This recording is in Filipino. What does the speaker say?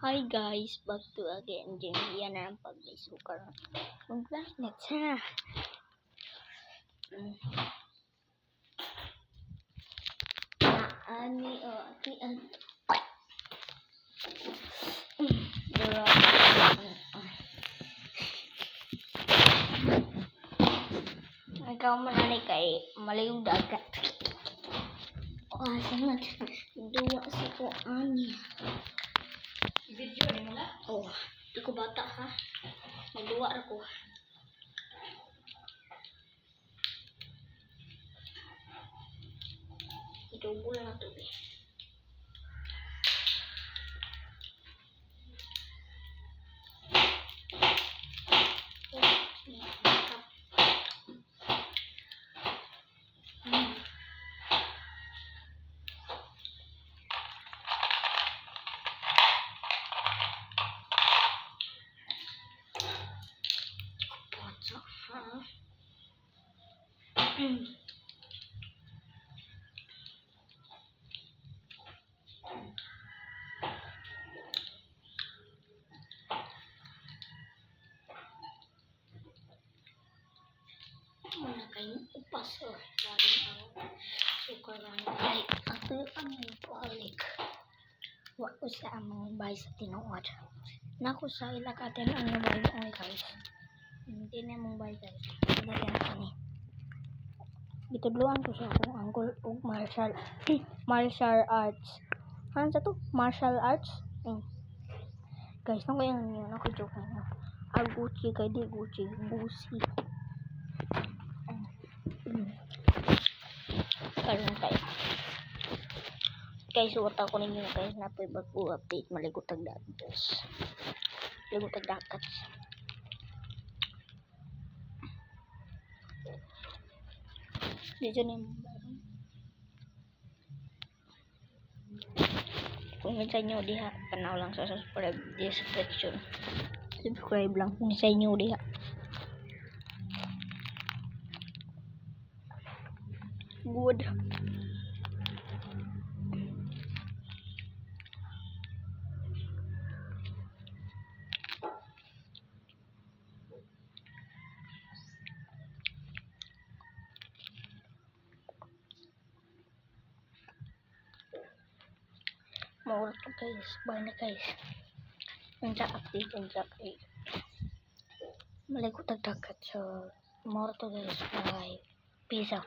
Hi guys, back to again. Yan na ang pag-isukar. Kung classmates ha. Ani o ati an. Dura. Ikaw manani kay malayong dagat. Sangat. Dua sa ko ani. Video ni mo na? Oh, di ko bata ha. Magduwa ako. Idubol na to eh. Mana kayo upas dari ang sukaran ay ato ang balik wa ko sa among bay sa tinuod nako sa ilakaten ang bay ay guys hindi na mong bay guys dali ani gitudloan ko sa akong uncle og martial arts ano sa to martial arts guys nang kaya niyo nako joke na Gucci kay di Gucci karon tayo guys suot ako ninyo guys na po bago update maligot ang dagat dito na kung minsan nyo diha panaw lang sa subscribe lang kung minsan nyo diha good maulat ko guys bye na guys minta update minta kay malikot ang dagat so maulat to guys bye peace out.